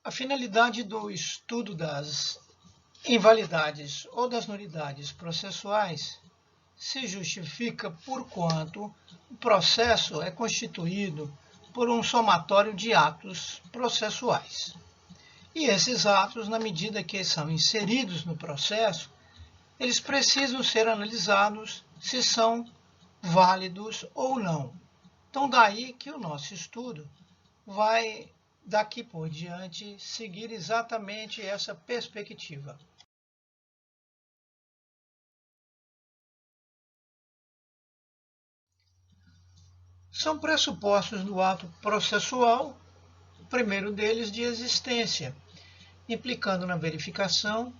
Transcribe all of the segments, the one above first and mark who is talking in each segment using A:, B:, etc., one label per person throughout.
A: A finalidade do estudo das invalidades ou das nulidades processuais se justifica por quanto o processo é constituído por um somatório de atos processuais. E esses atos, na medida que são inseridos no processo, eles precisam ser analisados se são válidos ou não. Então, daí que o nosso estudo vai, daqui por diante, seguir exatamente essa perspectiva. São pressupostos do ato processual, o primeiro deles de existência, implicando na verificação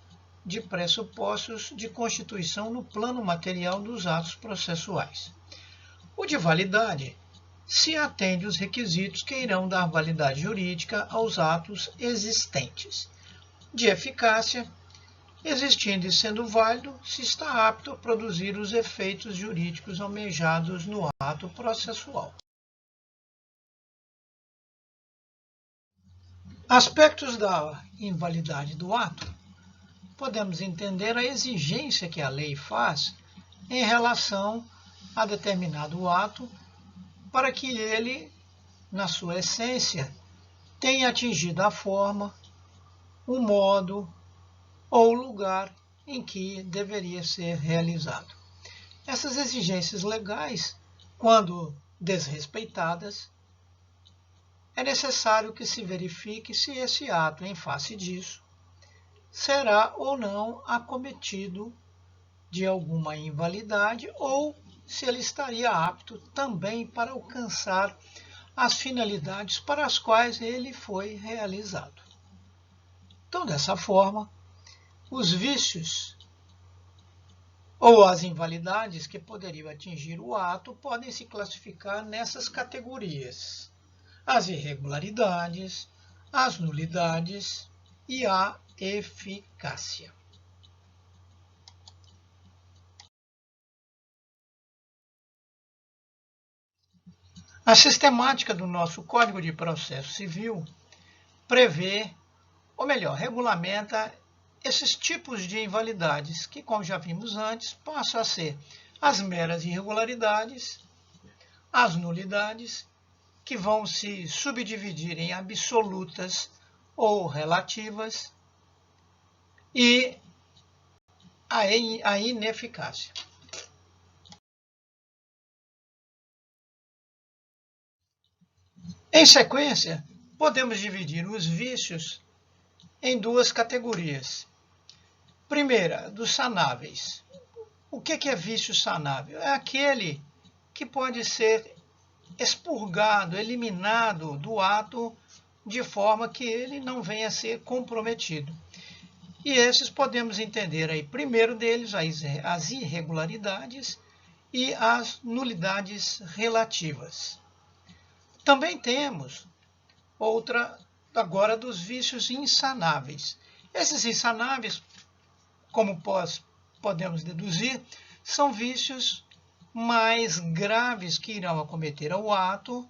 A: de pressupostos de constituição no plano material dos atos processuais. O de validade se atende aos requisitos que irão dar validade jurídica aos atos existentes. De eficácia, existindo e sendo válido, se está apto a produzir os efeitos jurídicos almejados no ato processual. Aspectos da invalidade do ato. Podemos entender a exigência que a lei faz em relação a determinado ato para que ele, na sua essência, tenha atingido a forma, o modo ou o lugar em que deveria ser realizado. Essas exigências legais, quando desrespeitadas, é necessário que se verifique se esse ato, em face disso, será ou não acometido de alguma invalidade ou se ele estaria apto também para alcançar as finalidades para as quais ele foi realizado. Então, dessa forma, os vícios ou as invalidades que poderiam atingir o ato podem se classificar nessas categorias: as irregularidades, as nulidades e a eficácia. A sistemática do nosso Código de Processo Civil prevê, ou melhor, regulamenta esses tipos de invalidades que, como já vimos antes, passam a ser as meras irregularidades, as nulidades, que vão se subdividir em absolutas ou relativas, e a ineficácia. Em sequência, podemos dividir os vícios em duas categorias. Primeira, dos sanáveis. O que é vício sanável? É aquele que pode ser expurgado, eliminado do ato de forma que ele não venha a ser comprometido. E esses podemos entender aí, primeiro deles, as irregularidades e as nulidades relativas. Também temos outra, agora, dos vícios insanáveis. Esses insanáveis, como podemos deduzir, são vícios mais graves que irão acometer ao ato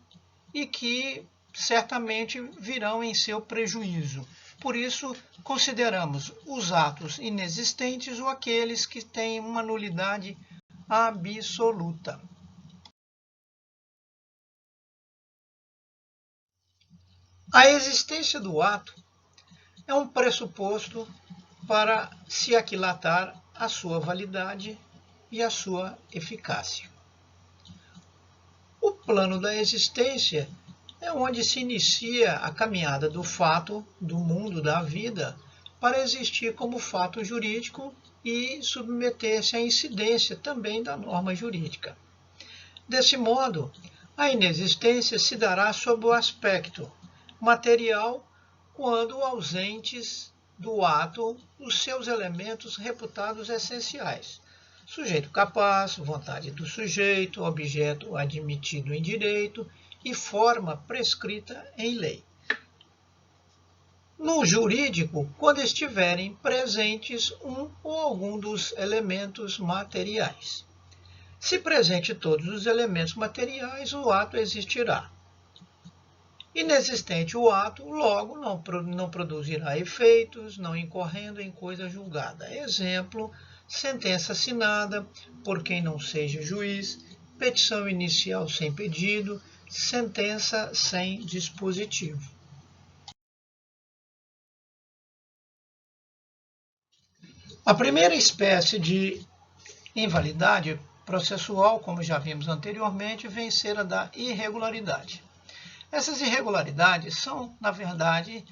A: e que certamente virão em seu prejuízo. Por isso, consideramos os atos inexistentes ou aqueles que têm uma nulidade absoluta. A existência do ato é um pressuposto para se aquilatar a sua validade e a sua eficácia. O plano da existência é onde se inicia a caminhada do fato, do mundo, da vida, para existir como fato jurídico e submeter-se à incidência também da norma jurídica. Desse modo, a inexistência se dará sob o aspecto material quando ausentes do ato os seus elementos reputados essenciais: sujeito capaz, vontade do sujeito, objeto admitido em direito e forma prescrita em lei. No jurídico, quando estiverem presentes um ou algum dos elementos materiais. Se presente todos os elementos materiais, o ato existirá. Inexistente o ato, logo não produzirá efeitos, não incorrendo em coisa julgada. Exemplo, sentença assinada por quem não seja juiz, petição inicial sem pedido, sentença sem dispositivo. A primeira espécie de invalidade processual, como já vimos anteriormente, vem ser a da irregularidade. Essas irregularidades são, na verdade,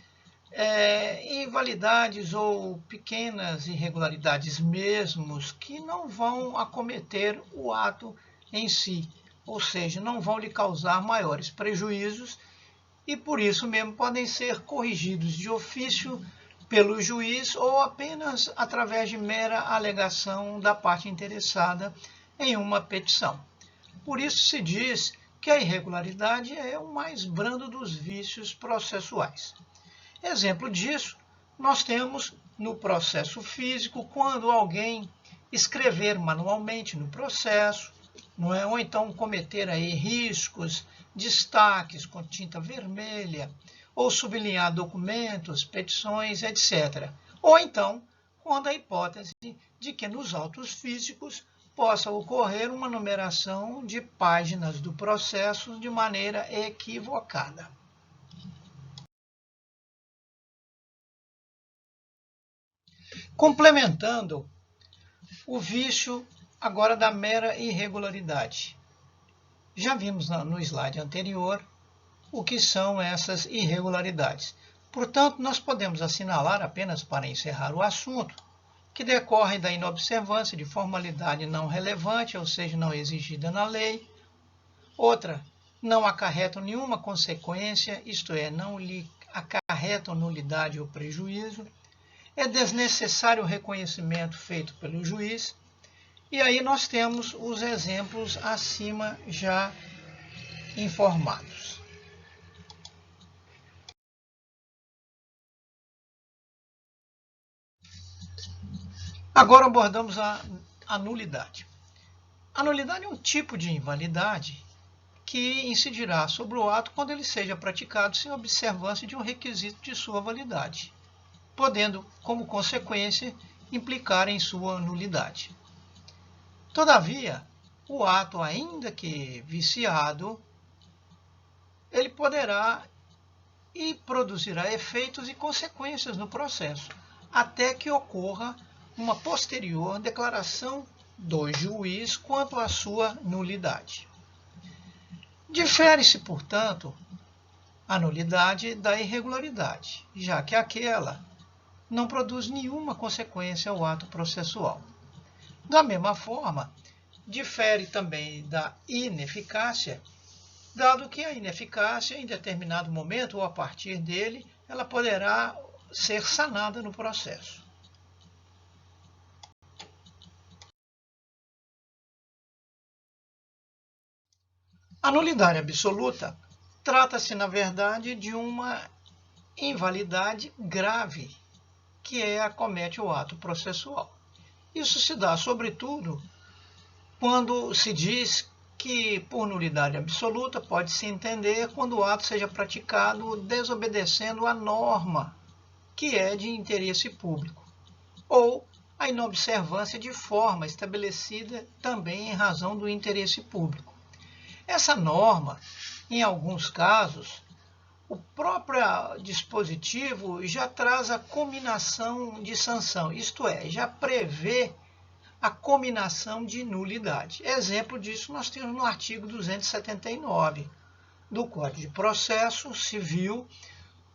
A: invalidades ou pequenas irregularidades mesmos que não vão acometer o ato em si, ou seja, não vão lhe causar maiores prejuízos e por isso mesmo podem ser corrigidos de ofício pelo juiz ou apenas através de mera alegação da parte interessada em uma petição. Por isso se diz que a irregularidade é o mais brando dos vícios processuais. Exemplo disso, nós temos no processo físico, quando alguém escrever manualmente no processo, não é? Ou então cometer aí riscos, destaques com tinta vermelha, ou sublinhar documentos, petições, etc. Ou então, quando a hipótese de que nos autos físicos possa ocorrer uma numeração de páginas do processo de maneira equivocada. Complementando o vício agora da mera irregularidade. Já vimos no slide anterior o que são essas irregularidades. Portanto, nós podemos assinalar, apenas para encerrar o assunto, que decorrem da inobservância de formalidade não relevante, ou seja, não exigida na lei. Outra, não acarretam nenhuma consequência, isto é, não lhe acarretam nulidade ou prejuízo. É desnecessário o reconhecimento feito pelo juiz. E aí nós temos os exemplos acima já informados. Agora abordamos a nulidade. A nulidade é um tipo de invalidade que incidirá sobre o ato quando ele seja praticado sem observância de um requisito de sua validade, podendo, como consequência, implicar em sua nulidade. Todavia, o ato, ainda que viciado, ele poderá e produzirá efeitos e consequências no processo, até que ocorra uma posterior declaração do juiz quanto à sua nulidade. Difere-se, portanto, a nulidade da irregularidade, já que aquela não produz nenhuma consequência ao ato processual. Da mesma forma, difere também da ineficácia, dado que a ineficácia, em determinado momento ou a partir dele, ela poderá ser sanada no processo. A nulidade absoluta trata-se, na verdade, de uma invalidade grave, que acomete o ato processual. Isso se dá, sobretudo, quando se diz que, por nulidade absoluta, pode-se entender quando o ato seja praticado desobedecendo a norma, que é de interesse público, ou a inobservância de forma estabelecida também em razão do interesse público. Essa norma, em alguns casos, o próprio dispositivo já traz a cominação de sanção, isto é, já prevê a cominação de nulidade. Exemplo disso nós temos no artigo 279 do Código de Processo Civil,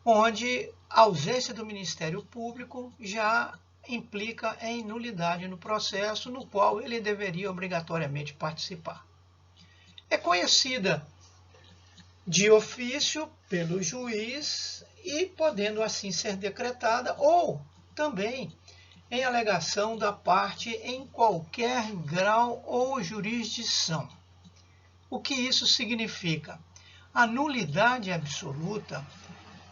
A: onde a ausência do Ministério Público já implica em nulidade no processo no qual ele deveria obrigatoriamente participar. É conhecida de ofício pelo juiz e podendo assim ser decretada ou também em alegação da parte em qualquer grau ou jurisdição. O que isso significa? A nulidade absoluta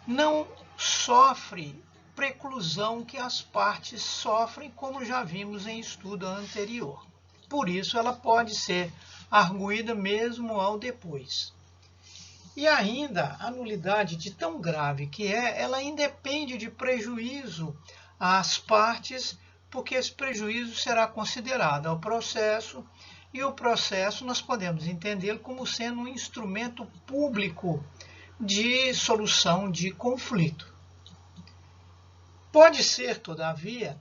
A: não sofre preclusão que as partes sofrem, como já vimos em estudo anterior. Por isso, ela pode ser arguída mesmo ao depois. E ainda, a nulidade, de tão grave que é, ela independe de prejuízo às partes, porque esse prejuízo será considerado ao processo, e o processo nós podemos entendê-lo como sendo um instrumento público de solução de conflito. Pode ser, todavia,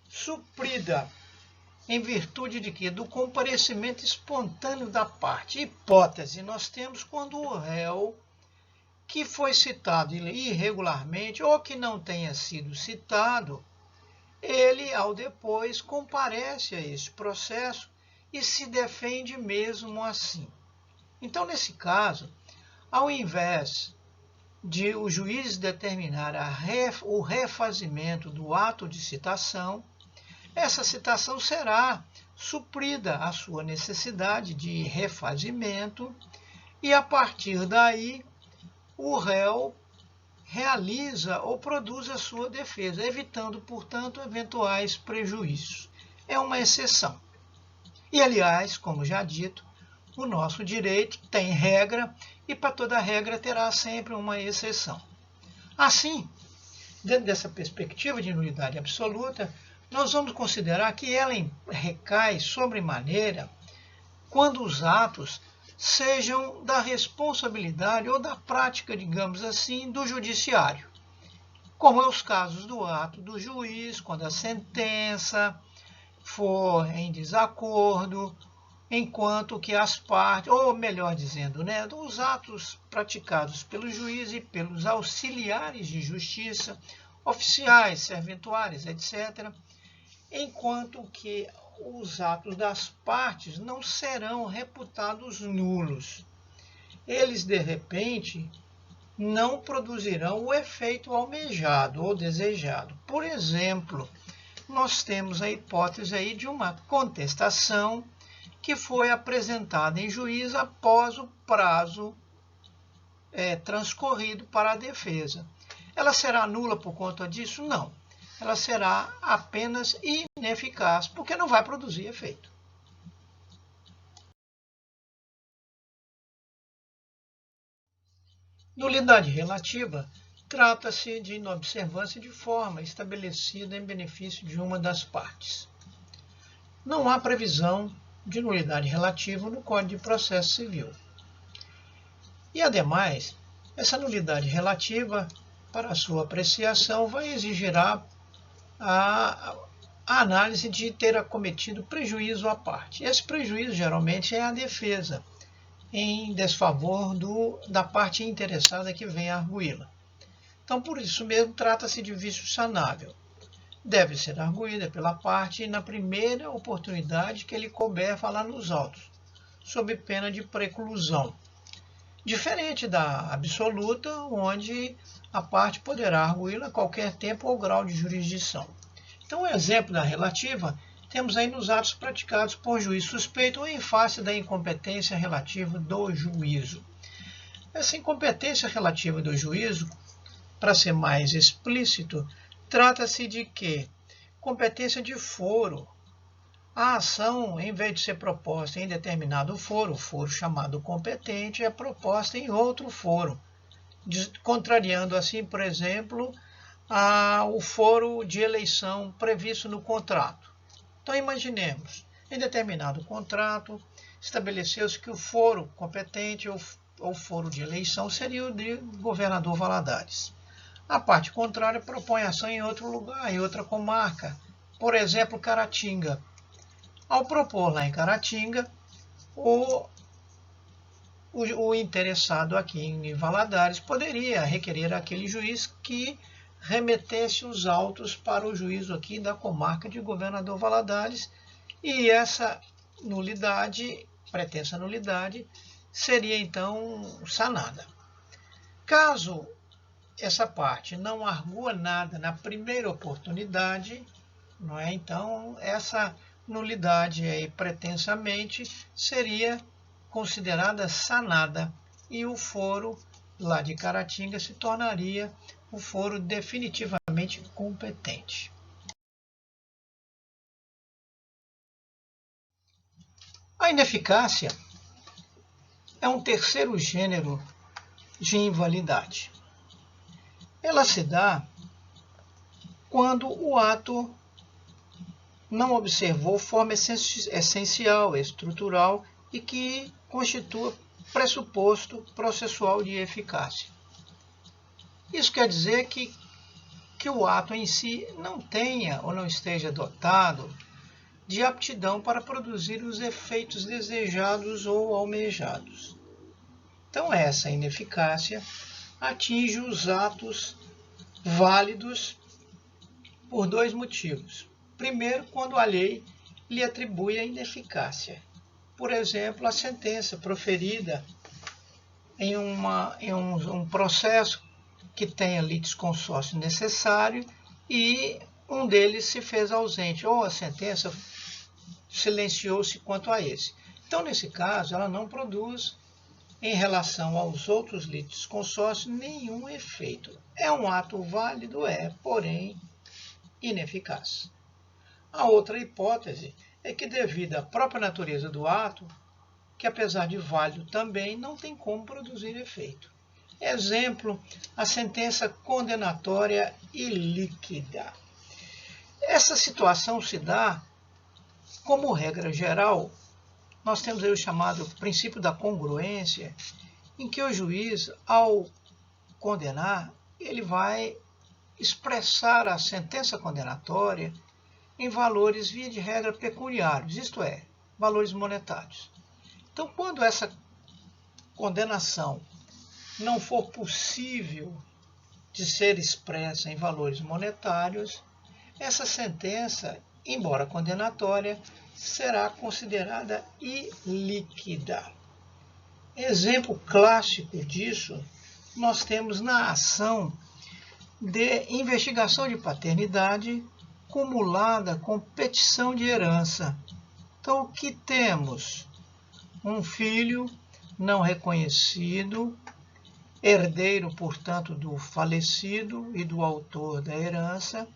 A: suprida em virtude de quê? Do comparecimento espontâneo da parte. Hipótese nós temos quando o réu que foi citado irregularmente ou que não tenha sido citado, ele, ao depois, comparece a esse processo e se defende mesmo assim. Então, nesse caso, ao invés de o juiz determinar o refazimento do ato de citação, essa citação será suprida a sua necessidade de refazimento e, a partir daí, o réu realiza ou produz a sua defesa, evitando, portanto, eventuais prejuízos. É uma exceção. E, aliás, como já dito, o nosso direito tem regra e para toda regra terá sempre uma exceção. Assim, dentro dessa perspectiva de nulidade absoluta, nós vamos considerar que ela recai sobremaneira quando os atos sejam da responsabilidade ou da prática, digamos assim, do judiciário, como é os casos do ato do juiz, quando a sentença for em desacordo, enquanto que as partes, ou melhor dizendo, os atos praticados pelo juiz e pelos auxiliares de justiça, oficiais, serventuários, etc., enquanto que os atos das partes não serão reputados nulos. Eles, de repente, não produzirão o efeito almejado ou desejado. Por exemplo, nós temos a hipótese aí de uma contestação que foi apresentada em juízo após o prazo transcorrido para a defesa. Ela será nula por conta disso? Não. Ela será apenas ineficaz, porque não vai produzir efeito. Nulidade relativa trata-se de inobservância de forma estabelecida em benefício de uma das partes. Não há previsão de nulidade relativa no Código de Processo Civil. E, ademais, essa nulidade relativa, para a sua apreciação, exigirá a análise de ter acometido prejuízo à parte. Esse prejuízo, geralmente, é a defesa, em desfavor da parte interessada que vem a arguí-la. Então, por isso mesmo, trata-se de vício sanável. Deve ser arguída pela parte na primeira oportunidade que ele couber falar nos autos, sob pena de preclusão. Diferente da absoluta, onde a parte poderá arguí-la a qualquer tempo ou grau de jurisdição. Então, o exemplo da relativa temos aí nos atos praticados por juiz suspeito ou em face da incompetência relativa do juízo. Essa incompetência relativa do juízo, para ser mais explícito, trata-se de quê? Competência de foro. A ação, em vez de ser proposta em determinado foro, o foro chamado competente, é proposta em outro foro, contrariando assim, por exemplo, o foro de eleição previsto no contrato. Então, imaginemos, em determinado contrato, estabeleceu-se que o foro competente ou foro de eleição seria o de governador Valadares. A parte contrária propõe ação em outro lugar, em outra comarca, por exemplo, Caratinga. Ao propor lá em Caratinga, o interessado aqui em Valadares poderia requerer àquele juiz que remetesse os autos para o juízo aqui da comarca de governador Valadares, e essa nulidade, pretensa nulidade, seria então sanada. Caso essa parte não argua nada na primeira oportunidade, então essa nulidade aí, pretensamente, seria considerada sanada e o foro lá de Caratinga se tornaria o foro definitivamente competente. A ineficácia é um terceiro gênero de invalidade. Ela se dá quando o ato não observou forma essencial, estrutural e que constitua pressuposto processual de eficácia. Isso quer dizer que o ato em si não tenha ou não esteja dotado de aptidão para produzir os efeitos desejados ou almejados. Então, essa ineficácia atinge os atos válidos por dois motivos. Primeiro, quando a lei lhe atribui a ineficácia. Por exemplo, a sentença proferida em um processo que tenha litisconsórcio necessário e um deles se fez ausente, ou a sentença silenciou-se quanto a esse. Então, nesse caso, ela não produz, em relação aos outros litisconsórcios, nenhum efeito. É um ato válido, porém ineficaz. A outra hipótese é que, devido à própria natureza do ato, que apesar de válido também não tem como produzir efeito. Exemplo, a sentença condenatória ilíquida. Essa situação se dá, como regra geral, nós temos aí o chamado princípio da congruência, em que o juiz, ao condenar, ele vai expressar a sentença condenatória em valores, via de regra, pecuniários, isto é, valores monetários. Então, quando essa condenação não for possível de ser expressa em valores monetários, essa sentença, embora condenatória, será considerada ilíquida. Exemplo clássico disso nós temos na ação de investigação de paternidade cumulada com petição de herança. Então, o que temos? Um filho não reconhecido, herdeiro, portanto, do falecido e do autor da herança.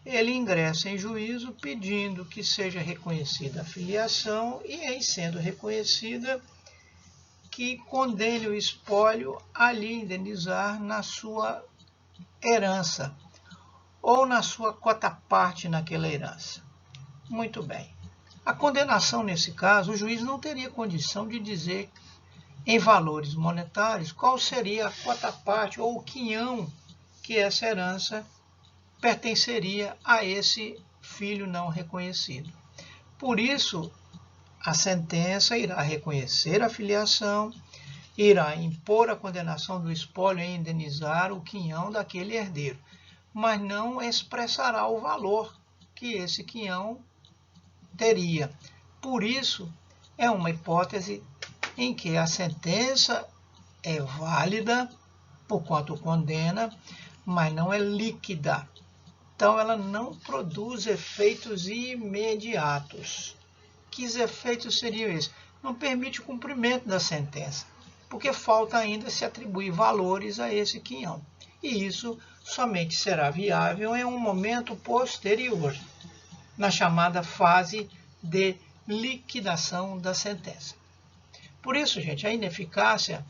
A: Ele ingressa em juízo pedindo que seja reconhecida a filiação e, em sendo reconhecida, que condene o espólio a lhe indenizar na sua herança ou na sua quota-parte naquela herança. Muito bem. A condenação, nesse caso, o juiz não teria condição de dizer em valores monetários qual seria a quota-parte ou o quinhão que essa herança pertenceria a esse filho não reconhecido. Por isso, a sentença irá reconhecer a filiação, irá impor a condenação do espólio e indenizar o quinhão daquele herdeiro, mas não expressará o valor que esse quinhão teria. Por isso, é uma hipótese em que a sentença é válida, porquanto condena, mas não é líquida. Então, ela não produz efeitos imediatos. Que efeitos seriam esses? Não permite o cumprimento da sentença, porque falta ainda se atribuir valores a esse quinhão. E isso somente será viável em um momento posterior, na chamada fase de liquidação da sentença. Por isso, gente, a ineficácia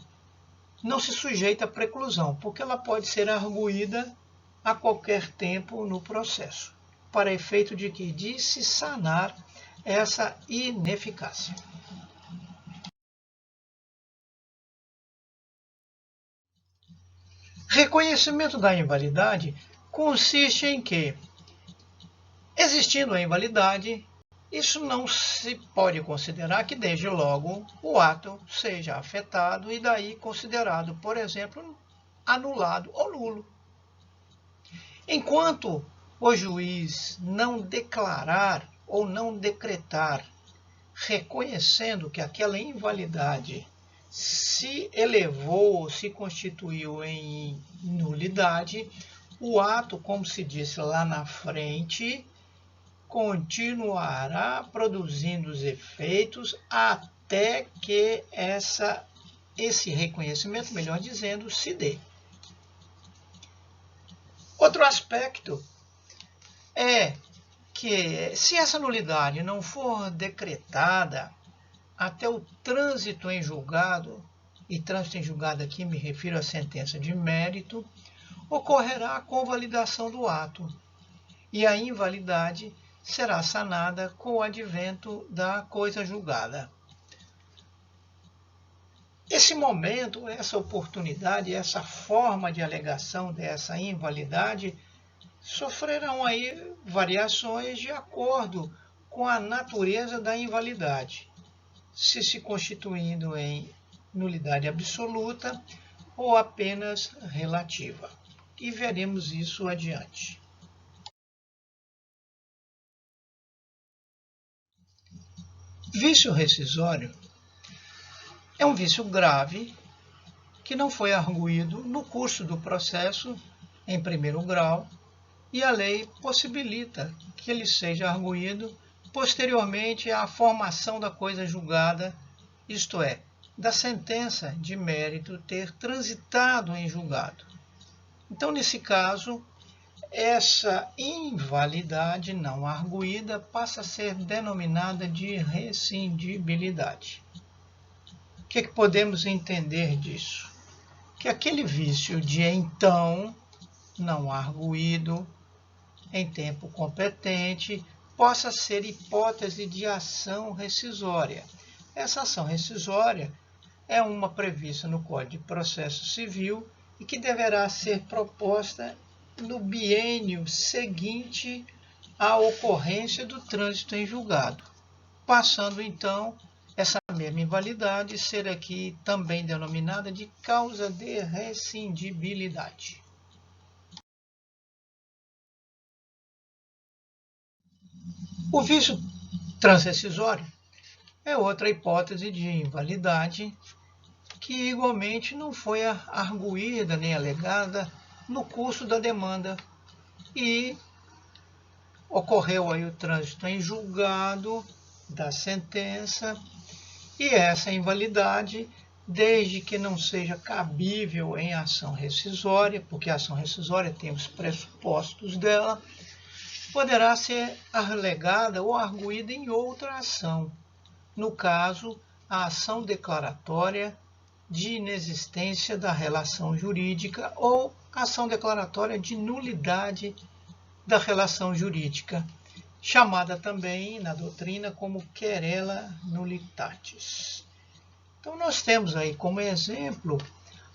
A: não se sujeita à preclusão, porque ela pode ser arguída a qualquer tempo no processo, para efeito de que? De se sanar essa ineficácia. Reconhecimento da invalidade consiste em que, existindo a invalidade, isso não se pode considerar que desde logo o ato seja afetado e daí considerado, por exemplo, anulado ou nulo. Enquanto o juiz não declarar ou não decretar, reconhecendo que aquela invalidade se elevou ou se constituiu em nulidade, o ato, como se disse lá na frente, continuará produzindo os efeitos até que esse reconhecimento, melhor dizendo, se dê. Outro aspecto é que, se essa nulidade não for decretada até o trânsito em julgado, e trânsito em julgado aqui me refiro à sentença de mérito, ocorrerá a convalidação do ato e a invalidade será sanada com o advento da coisa julgada. Esse momento, essa oportunidade, essa forma de alegação dessa invalidade sofrerão aí variações de acordo com a natureza da invalidade, se constituindo em nulidade absoluta ou apenas relativa. E veremos isso adiante. Vício rescisório é um vício grave que não foi arguido no curso do processo em primeiro grau e a lei possibilita que ele seja arguido posteriormente à formação da coisa julgada, isto é, da sentença de mérito ter transitado em julgado. Então, nesse caso, essa invalidade não arguída passa a ser denominada de rescindibilidade. O que podemos entender disso? Que aquele vício de então, não arguído, em tempo competente, possa ser hipótese de ação rescisória. Essa ação rescisória é uma prevista no Código de Processo Civil e que deverá ser proposta no biênio seguinte à ocorrência do trânsito em julgado, passando então essa mesma invalidade ser aqui também denominada de causa de rescindibilidade. O vício transrescisório é outra hipótese de invalidade que igualmente não foi arguída nem alegada no curso da demanda e ocorreu aí o trânsito em julgado da sentença e essa invalidade, desde que não seja cabível em ação rescisória, porque a ação rescisória tem os pressupostos dela, poderá ser alegada ou arguída em outra ação, no caso, a ação declaratória de inexistência da relação jurídica ou ação declaratória de nulidade da relação jurídica, chamada também na doutrina como querela nullitatis. Então nós temos aí como exemplo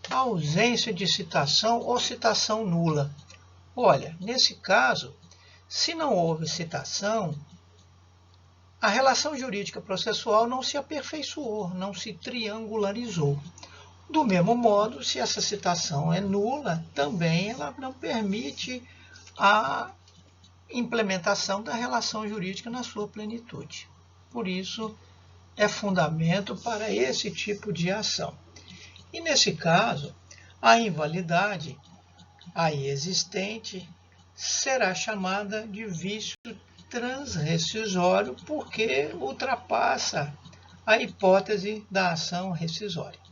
A: a ausência de citação ou citação nula. Olha, nesse caso, se não houve citação, a relação jurídica processual não se aperfeiçoou, não se triangularizou. Do mesmo modo, se essa citação é nula, também ela não permite a implementação da relação jurídica na sua plenitude. Por isso, é fundamento para esse tipo de ação. E nesse caso, a invalidade aí existente será chamada de vício transrescisório porque ultrapassa a hipótese da ação rescisória.